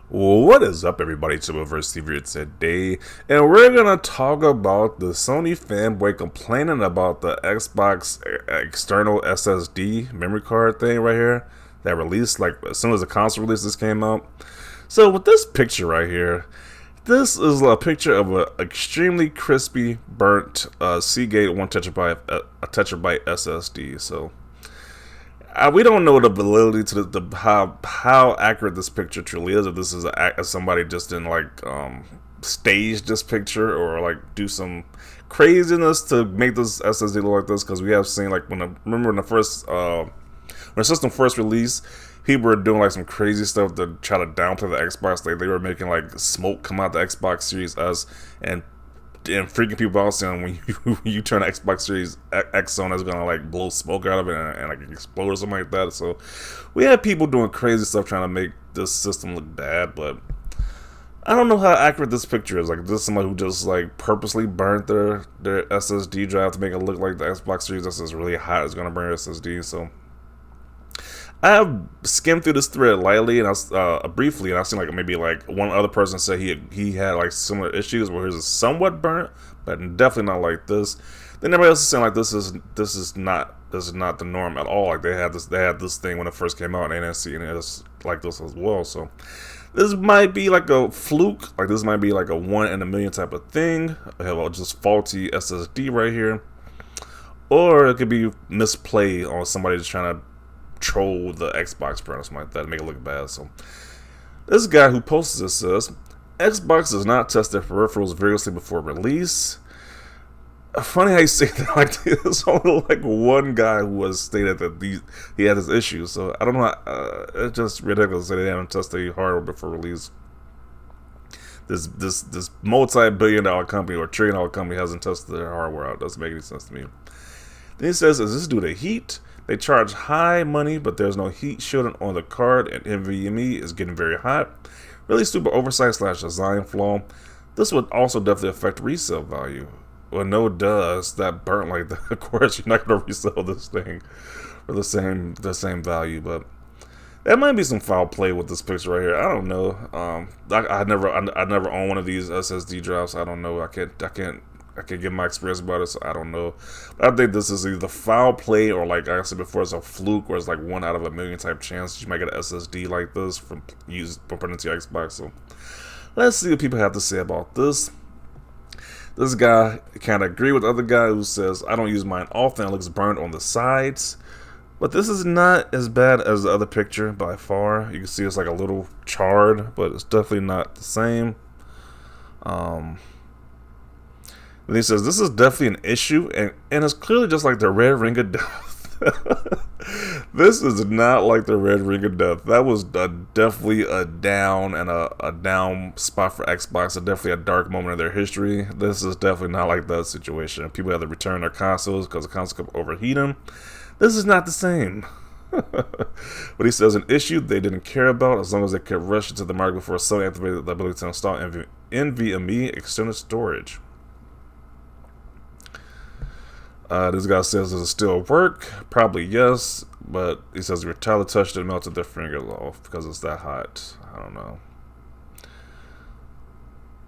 What is up, everybody? It's Steve here today, and we're gonna talk about the Sony fanboy complaining about the Xbox external SSD memory card thing right here that released like as soon as the console release this came out. So with this picture right here, this is a picture of an extremely crispy, burnt Seagate 1 terabyte a terabyte SSD. So we don't know the validity to how accurate this picture truly is. If this is somebody just didn't stage this picture or like do some craziness to make this SSD look like this, because we have seen remember when the system first released, people were doing like some crazy stuff to try to downplay the Xbox. Like they were making like smoke come out the Xbox Series S and freaking people out saying when you turn Xbox Series X on, it's gonna like blow smoke out of it and like explode or something like that. So we had people doing crazy stuff trying to make this system look bad, but I don't know how accurate this picture is. Like, this is somebody who just like purposely burnt their SSD drive to make it look like the Xbox Series S is really hot. It's gonna burn your SSD. So I have skimmed through this thread lightly and briefly, and I've seen like maybe like one other person said he had like similar issues where his is somewhat burnt, but definitely not like this. Then everybody else is saying like this is not the norm at all. Like they had this thing when it first came out, and they didn't see any of this like this as well. So this might be like a fluke. Like this might be like a 1 in a million type of thing. I have just faulty SSD right here, or it could be misplay on somebody just trying to troll the Xbox brand or something like that to make it look bad. So this guy who posted this says Xbox does not test their peripherals vigorously before release. Funny how you say that. Like there's only like one guy who has stated that he had this issue. So I don't know. It's just ridiculous that they haven't tested their hardware before release. This multi-billion-dollar company or trillion-dollar company hasn't tested their hardware out. It doesn't make any sense to me. Then he says, is this due to heat? They charge high money, but there's no heat shielding on the card, and NVMe is getting very hot. Really stupid oversight / design flaw. This would also definitely affect resale value. Well, no does that burnt like that. Of course, you're not going to resell this thing for the same value, but that might be some foul play with this picture right here. I don't know. I never own one of these SSD drives. I don't know. I can't give my experience about it, so I don't know. But I think this is either foul play or, like I said before, it's a fluke, or it's like 1 out of a million type chance you might get an SSD like this from putting into your Xbox. So let's see what people have to say about this. This guy kind of agree with the other guy who says, I don't use mine often, it looks burned on the sides. But this is not as bad as the other picture by far. You can see it's like a little charred, but it's definitely not the same. And he says, this is definitely an issue, and it's clearly just like the red ring of death. This is not like the red ring of death. That was definitely a down and a down spot for Xbox, and definitely a dark moment in their history. This is definitely not like that situation. People have to return their consoles because the console kept overheating. This is not the same. But he says an issue they didn't care about as long as they could rush into the market before Sony activated the ability to install NVMe external storage. This guy says, does it still work? Probably yes, but he says if your Tyler touched it, melted their fingers off because it's that hot. I don't know.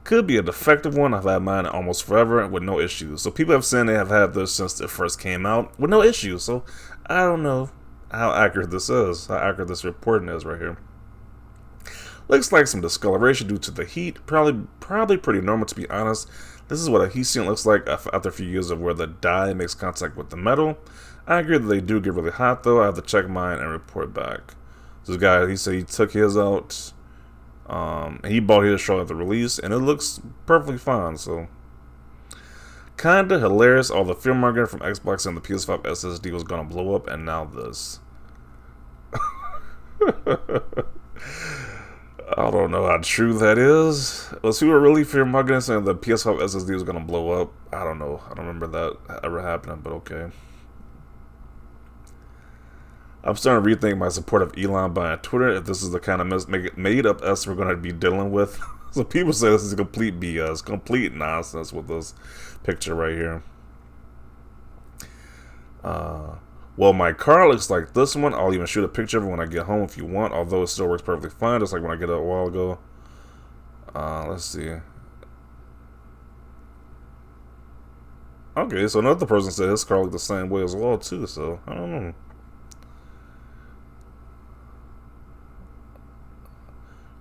Could be a defective one. I've had mine almost forever with no issues. So people have said they have had this since it first came out with no issues. So I don't know how accurate this is, how accurate this reporting is right here. Looks like some discoloration due to the heat. Probably pretty normal, to be honest. This is what a heat sink looks like after a few years of where the die makes contact with the metal. I agree that they do get really hot though. I have to check mine and report back. This guy, he said he took his out. And he bought his shortly at the release, and it looks perfectly fine. So kinda hilarious. All the fear mongering from Xbox and the PS5 SSD was gonna blow up, and now this. I don't know how true that is. Was people really fear-mongering saying the PS5 SSD was going to blow up? I don't know. I don't remember that ever happening, but okay. I'm starting to rethink my support of Elon buying Twitter if this is the kind of made-up S we're going to be dealing with. So people say this is complete BS, complete nonsense with this picture right here. Well, my car looks like this one. I'll even shoot a picture of it when I get home if you want, although it still works perfectly fine, just like when I get it a while ago. Let's see. Okay, so another person said his car looked the same way as well, too, so I don't know.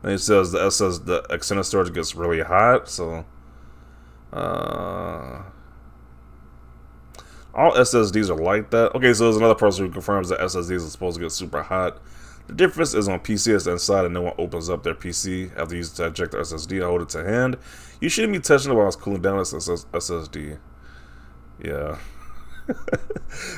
And he says the extended storage gets really hot, so uh, all SSDs are like that. Okay, so there's another person who confirms that SSDs are supposed to get super hot. The difference is on PC it's inside and no one opens up their PC after you use it to eject the SSD. I hold it to hand. You shouldn't be touching it while it's cooling down this SSD. Yeah.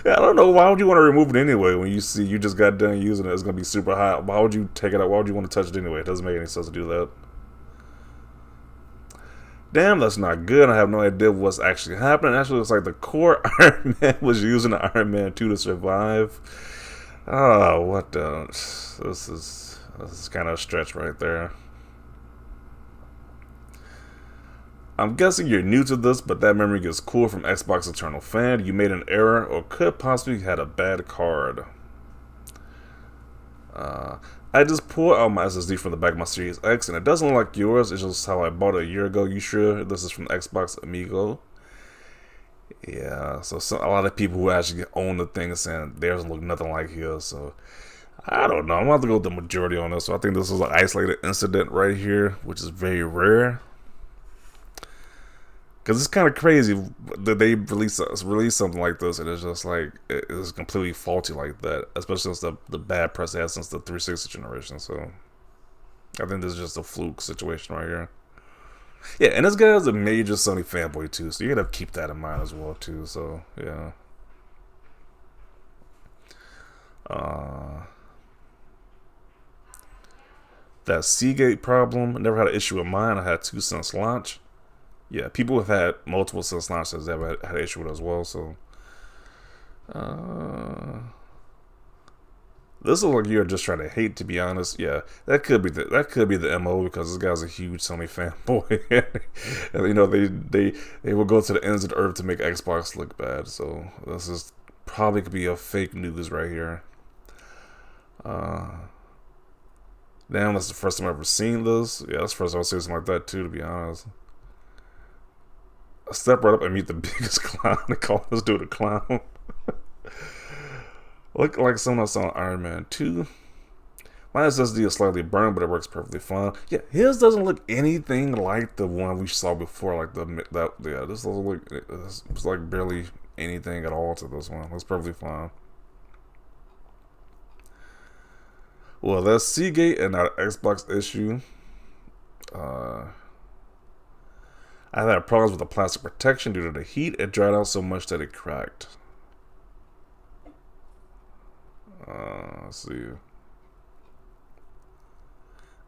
Yeah, I don't know. Why would you want to remove it anyway when you see you just got done using it? It's going to be super hot. Why would you take it out? Why would you want to touch it anyway? It doesn't make any sense to do that. Damn, that's not good. I have no idea what's actually happening. Actually, looks like the core Iron Man was using the Iron Man 2 to survive. Oh, what the... This is kind of a stretch right there. I'm guessing you're new to this, but that memory gets cool from Xbox Eternal Fan. You made an error or could possibly had a bad card. I just pulled out my SSD from the back of my Series X, and it doesn't look like yours. It's just how I bought it a year ago. You sure this is from Xbox Amigo? Yeah, so a lot of people who actually own the thing are saying theirs look nothing like his. So I don't know. I'm going to have to go with the majority on this. So I think this is an isolated incident right here, which is very rare. Because it's kind of crazy that they release something like this and it's just like, it's completely faulty like that. Especially since the bad press they had since the 360 generation. So I think this is just a fluke situation right here. Yeah, and this guy is a major Sony fanboy too. So you gotta keep that in mind as well too. So, yeah. That Seagate problem, never had an issue with mine. I had 2 since launch. Yeah, people have had multiple since launch that have had an issue with it as well. So, this looks like you're just trying to hate. To be honest, yeah, that could be the MO because this guy's a huge Sony fanboy, and you know they will go to the ends of the earth to make Xbox look bad. So this is probably could be a fake news right here. Damn, that's the first time I've ever seen this. Yeah, that's the first time I've seen something like that too. To be honest. I step right up and meet the biggest clown. They call this dude a clown. Look like someone else on Iron Man 2. My SSD is slightly burned, but it works perfectly fine. Yeah, his doesn't look anything like the one we saw before. Like yeah, this doesn't look. It's like barely anything at all to this one. It's perfectly fine. Well, that's Seagate and not an Xbox issue. I've had problems with the plastic protection due to the heat. It dried out so much that it cracked. Let's see.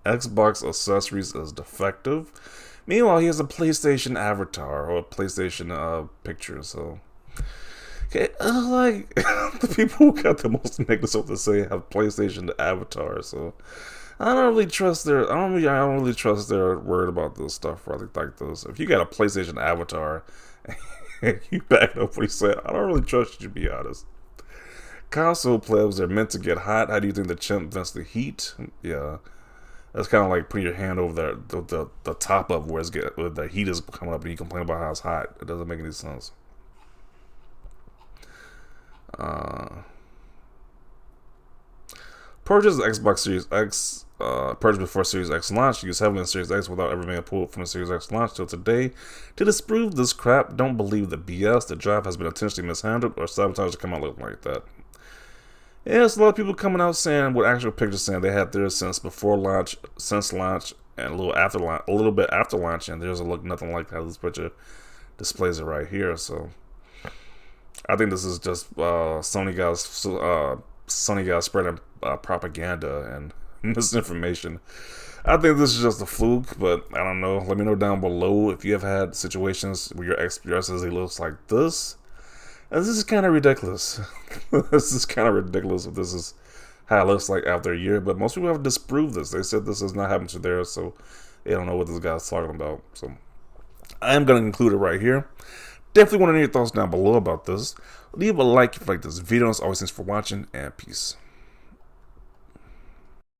Xbox accessories is defective. Meanwhile, he has a PlayStation avatar or a PlayStation picture. So, okay, like the people who got the most negative stuff to say have PlayStation avatar. So, I don't really trust their. I don't really trust their word about this stuff. Rather like this. If you got a PlayStation avatar, and you back up what he said, I don't really trust you. To be honest. Console plebs are meant to get hot. How do you think the chimp vents the heat? Yeah, that's kind of like putting your hand over the top of where the heat is coming up, and you complain about how it's hot. It doesn't make any sense. Purchase the Xbox Series X. Purchase before Series X launch. Use heavily in Series X without ever being pulled from the Series X launch till today. To disprove this crap, don't believe the BS. The job has been intentionally mishandled or sabotaged to come out looking like that. Yeah, there's a lot of people coming out saying with actual pictures saying they had theirs since before launch, since launch, and a little bit after launch, and theirs will look nothing like how this picture displays it right here. So I think this is just Sony guys spreading propaganda and misinformation. I think this is just a fluke, but I don't know. Let me know down below if you have had situations where your SSD looks like this. This is kind of ridiculous. This is kind of ridiculous if this is how it looks like after a year. But most people have disproved this. They said this has not happened to theirs, so they don't know what this guy's talking about. So I am going to include it right here. Definitely want to know your thoughts down below about this. Leave a like if you like this video. As always, thanks for watching, and peace.